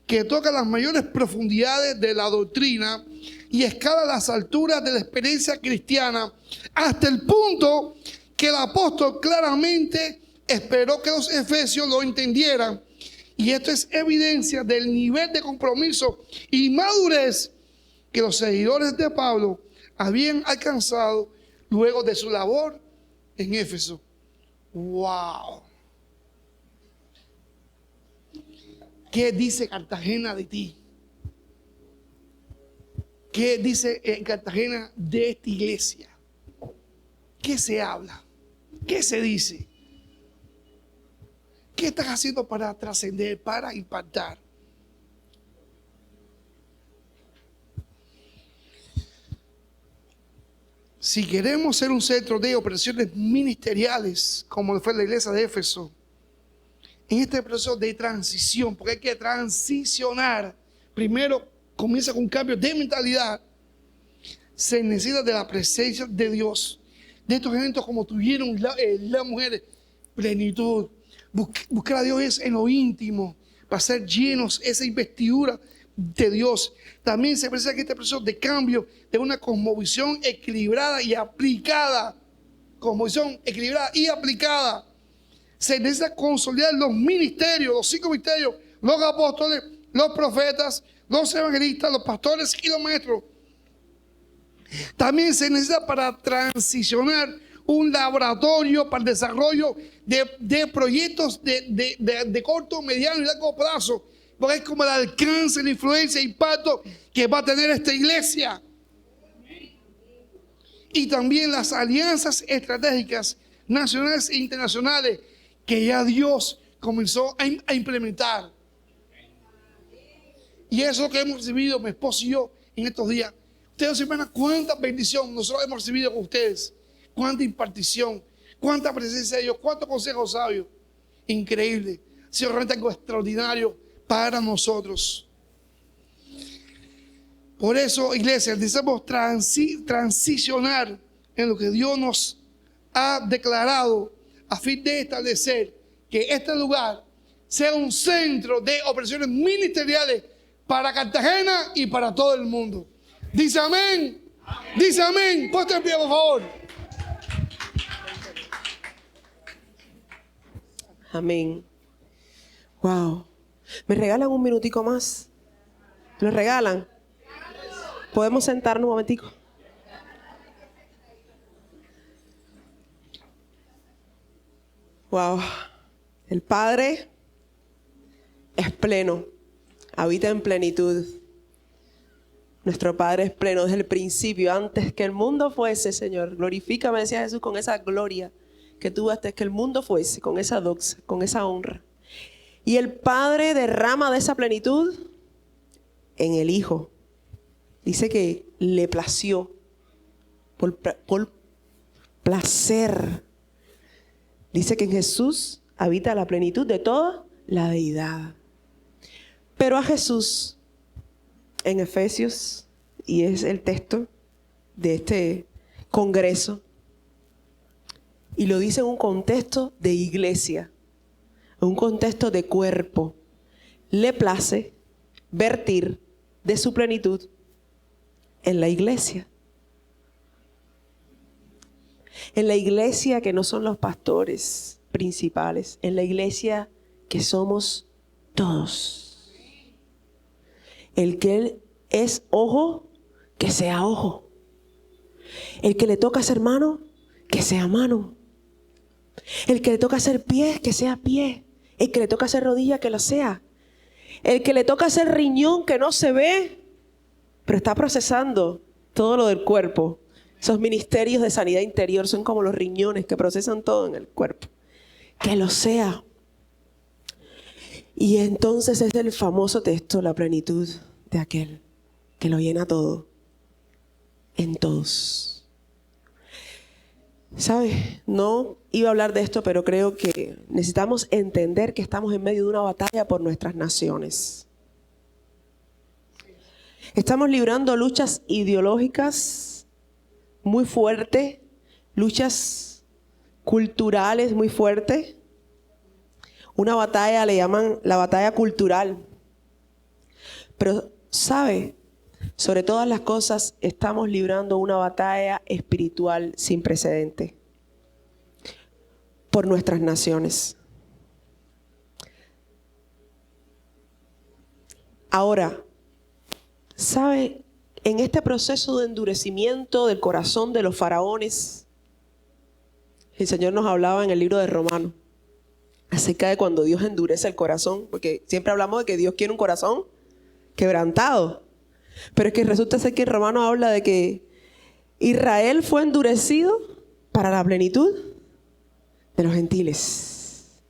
[SPEAKER 1] que toca las mayores profundidades de la doctrina y escala las alturas de la experiencia cristiana, hasta el punto que el apóstol claramente esperó que los efesios lo entendieran. Y esto es evidencia del nivel de compromiso y madurez que los seguidores de Pablo habían alcanzado luego de su labor en Éfeso. ¡Wow! ¿Qué dice Cartagena de ti? ¿Qué dice Cartagena de esta iglesia? ¿Qué se habla? ¿Qué se dice? ¿Qué estás haciendo para trascender, para impactar? Si queremos ser un centro de operaciones ministeriales, como fue la iglesia de Éfeso, en este proceso de transición, porque hay que transicionar, primero comienza con un cambio de mentalidad, se necesita de la presencia de Dios, de estos eventos como tuvieron las mujeres, plenitud. Buscar a Dios es en lo íntimo, para ser llenos, esa investidura de Dios. También se precisa que este proceso de cambio de una cosmovisión equilibrada y aplicada, cosmovisión equilibrada y aplicada, se necesita consolidar los ministerios, los 5 ministerios, los apóstoles, los profetas, los evangelistas, los pastores y los maestros. También se necesita para transicionar un laboratorio para el desarrollo de proyectos de corto, mediano y largo plazo, porque es como el alcance, la influencia e impacto que va a tener esta iglesia. Y también las alianzas estratégicas nacionales e internacionales que ya Dios comenzó a implementar. Y eso es lo que hemos recibido mi esposo y yo en estos días. Ustedes no se imaginan cuánta bendición nosotros hemos recibido con ustedes, cuánta impartición, cuánta presencia de Dios, cuántos consejos sabios. Increíble. Ha sido realmente algo extraordinario para nosotros. Por eso, iglesia, necesitamos transicionar en lo que Dios nos ha declarado a fin de establecer que este lugar sea un centro de operaciones ministeriales para Cartagena y para todo el mundo. Dice amén. Amén. Dice amén. Ponte en pie, por favor.
[SPEAKER 2] Amén. Wow. ¿Me regalan un minutico más? ¿Lo regalan? ¿Podemos sentarnos un momentico? Wow. El Padre es pleno, habita en plenitud. Nuestro Padre es pleno desde el principio, antes que el mundo fuese, Señor. Glorifícame, decía Jesús, con esa gloria que tuvo antes que el mundo fuese, con esa doxa, con esa honra. Y el Padre derrama de esa plenitud en el Hijo. Dice que le plació por placer. Dice que en Jesús habita la plenitud de toda la deidad. Pero a Jesús, en Efesios, y es el texto de este congreso, y lo dice en un contexto de iglesia, en un contexto de cuerpo, le place vertir de su plenitud en la iglesia. En la iglesia que no son los pastores principales, en la iglesia que somos todos. El que es ojo, que sea ojo. El que le toca ser mano, que sea mano. El que le toca ser pie, que sea pie. El que le toca ser rodilla, que lo sea. El que le toca ser riñón, que no se ve, pero está procesando todo lo del cuerpo. Esos ministerios de sanidad interior son como los riñones que procesan todo en el cuerpo. Que lo sea. Y entonces es el famoso texto, la plenitud de aquel que lo llena todo, en todos. ¿Sabes? No iba a hablar de esto, pero creo que necesitamos entender que estamos en medio de una batalla por nuestras naciones. Estamos librando luchas ideológicas muy fuertes, luchas culturales muy fuertes. Una batalla le llaman la batalla cultural. Pero, ¿sabe? Sobre todas las cosas, estamos librando una batalla espiritual sin precedente por nuestras naciones. Ahora, ¿sabe? En este proceso de endurecimiento del corazón de los faraones, el Señor nos hablaba en el libro de Romanos acerca de cuando Dios endurece el corazón, porque siempre hablamos de que Dios quiere un corazón quebrantado. Pero es que resulta ser que en Romanos habla de que Israel fue endurecido para la plenitud de los gentiles.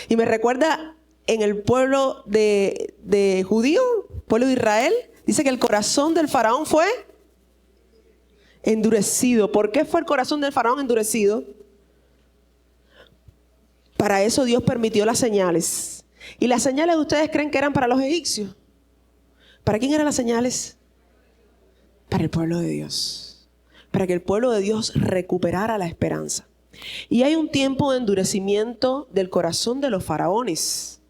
[SPEAKER 2] Y me recuerda en el pueblo de judío, pueblo de Israel, dice que el corazón del faraón fue endurecido. ¿Por qué fue el corazón del faraón endurecido? Para eso Dios permitió las señales. ¿Y las señales ustedes creen que eran para los egipcios? ¿Para quién eran las señales? Para el pueblo de Dios. Para que el pueblo de Dios recuperara la esperanza. Y hay un tiempo de endurecimiento del corazón de los faraones.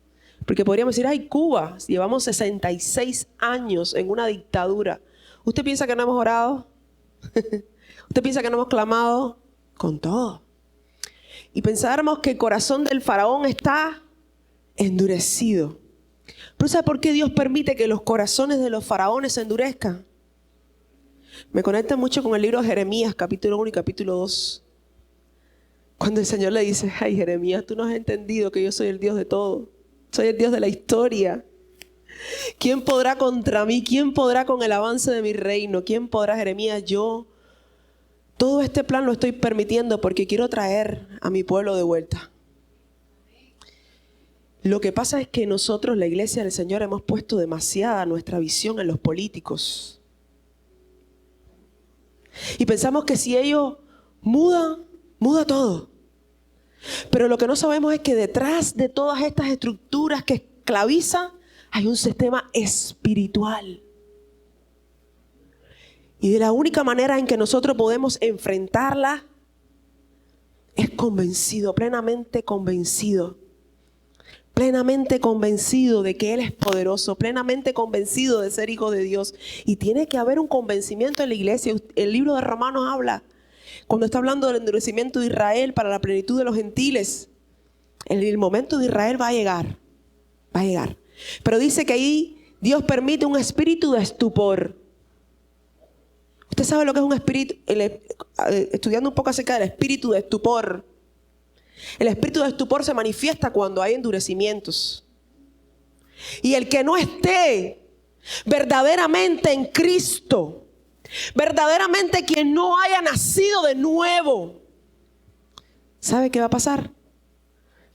[SPEAKER 2] Porque podríamos decir, ay, Cuba, llevamos 66 años en una dictadura. ¿Usted piensa que no hemos orado? ¿Usted piensa que no hemos clamado? Con todo. Y pensáramos que el corazón del faraón está endurecido. Pero ¿sabe por qué Dios permite que los corazones de los faraones se endurezcan? Me conecta mucho con el libro de Jeremías, capítulo 1 y capítulo 2. Cuando el Señor le dice, ay Jeremías, tú no has entendido que yo soy el Dios de todo. Soy el Dios de la historia. ¿Quién podrá contra mí? ¿Quién podrá con el avance de mi reino? ¿Quién podrá, Jeremías? Yo todo este plan lo estoy permitiendo porque quiero traer a mi pueblo de vuelta. Lo que pasa es que nosotros, la iglesia del Señor, hemos puesto demasiada nuestra visión en los políticos. Y pensamos que si ellos mudan, muda todo. Pero lo que no sabemos es que detrás de todas estas estructuras que esclavizan, hay un sistema espiritual. Y de la única manera en que nosotros podemos enfrentarla es convencido, plenamente convencido de que Él es poderoso, plenamente convencido de ser hijo de Dios. Y tiene que haber un convencimiento en la iglesia. El libro de Romanos habla, cuando está hablando del endurecimiento de Israel para la plenitud de los gentiles, el momento de Israel va a llegar. Pero dice que ahí Dios permite un espíritu de estupor. Usted sabe lo que es un espíritu, estudiando un poco acerca del espíritu de estupor. El espíritu de estupor se manifiesta cuando hay endurecimientos. Y el que no esté verdaderamente en Cristo, verdaderamente quien no haya nacido de nuevo, ¿sabe qué va a pasar?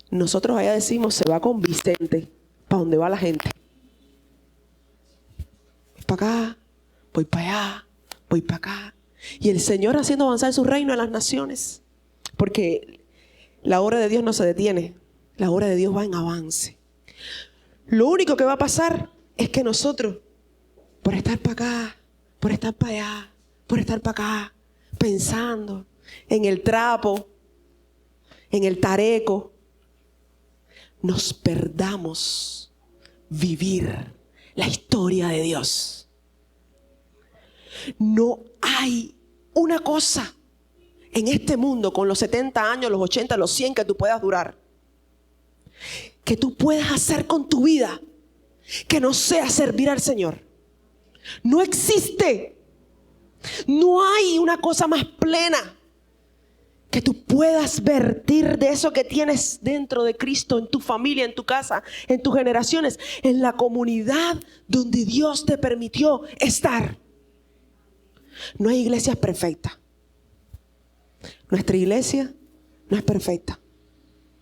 [SPEAKER 2] Nosotros allá decimos, se va con Vicente, para donde va la gente. Voy para acá, voy para allá, voy para acá. Y el Señor haciendo avanzar su reino en las naciones. Porque la obra de Dios no se detiene, la obra de Dios va en avance. Lo único que va a pasar es que nosotros, por estar para acá, por estar para allá, por estar para acá, pensando en el trapo, en el tareco, nos perdamos vivir la historia de Dios. No hay una cosa en este mundo con los 70 años, los 80, los 100 que tú puedas durar, que tú puedas hacer con tu vida que no sea servir al Señor. No existe. No hay una cosa más plena que tú puedas vertir de eso que tienes dentro de Cristo, en tu familia, en tu casa, en tus generaciones, en la comunidad donde Dios te permitió estar. No hay iglesias perfectas. Nuestra iglesia no es perfecta,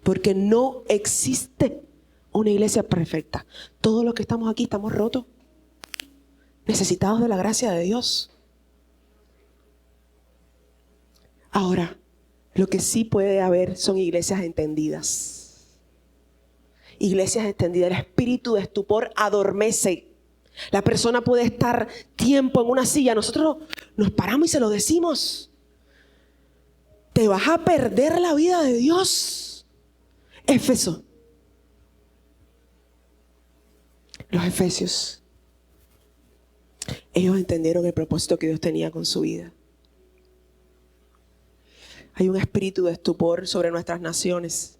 [SPEAKER 2] porque no existe una iglesia perfecta. Todos los que estamos aquí estamos rotos, necesitados de la gracia de Dios. Ahora, lo que sí puede haber son iglesias entendidas. Iglesias entendidas. El espíritu de estupor adormece. La persona puede estar tiempo en una silla. Nosotros nos paramos y se lo decimos. Te vas a perder la vida de Dios. Éfeso. Los efesios. Ellos entendieron el propósito que Dios tenía con su vida. Hay un espíritu de estupor sobre nuestras naciones.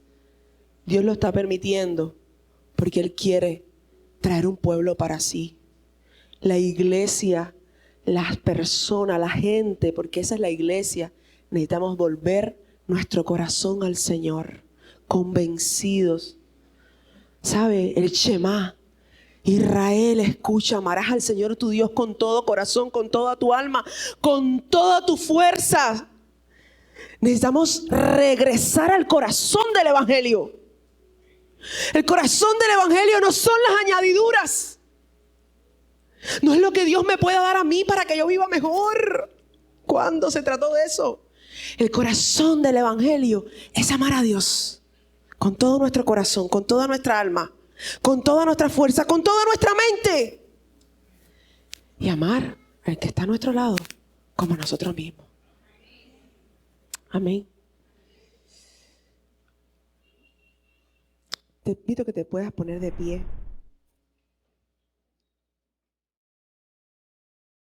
[SPEAKER 2] Dios lo está permitiendo porque Él quiere traer un pueblo para sí. La iglesia, las personas, la gente, porque esa es la iglesia. Necesitamos volver nuestro corazón al Señor, convencidos. ¿Sabe? El Shema. Israel, escucha, amarás al Señor tu Dios con todo corazón, con toda tu alma, con toda tu fuerza. Necesitamos regresar al corazón del Evangelio. El corazón del Evangelio no son las añadiduras. No es lo que Dios me pueda dar a mí para que yo viva mejor. ¿Cuándo se trató de eso? El corazón del Evangelio es amar a Dios con todo nuestro corazón, con toda nuestra alma, con toda nuestra fuerza, con toda nuestra mente. Y amar al que está a nuestro lado como a nosotros mismos. Amén. Te pido que te puedas poner de pie.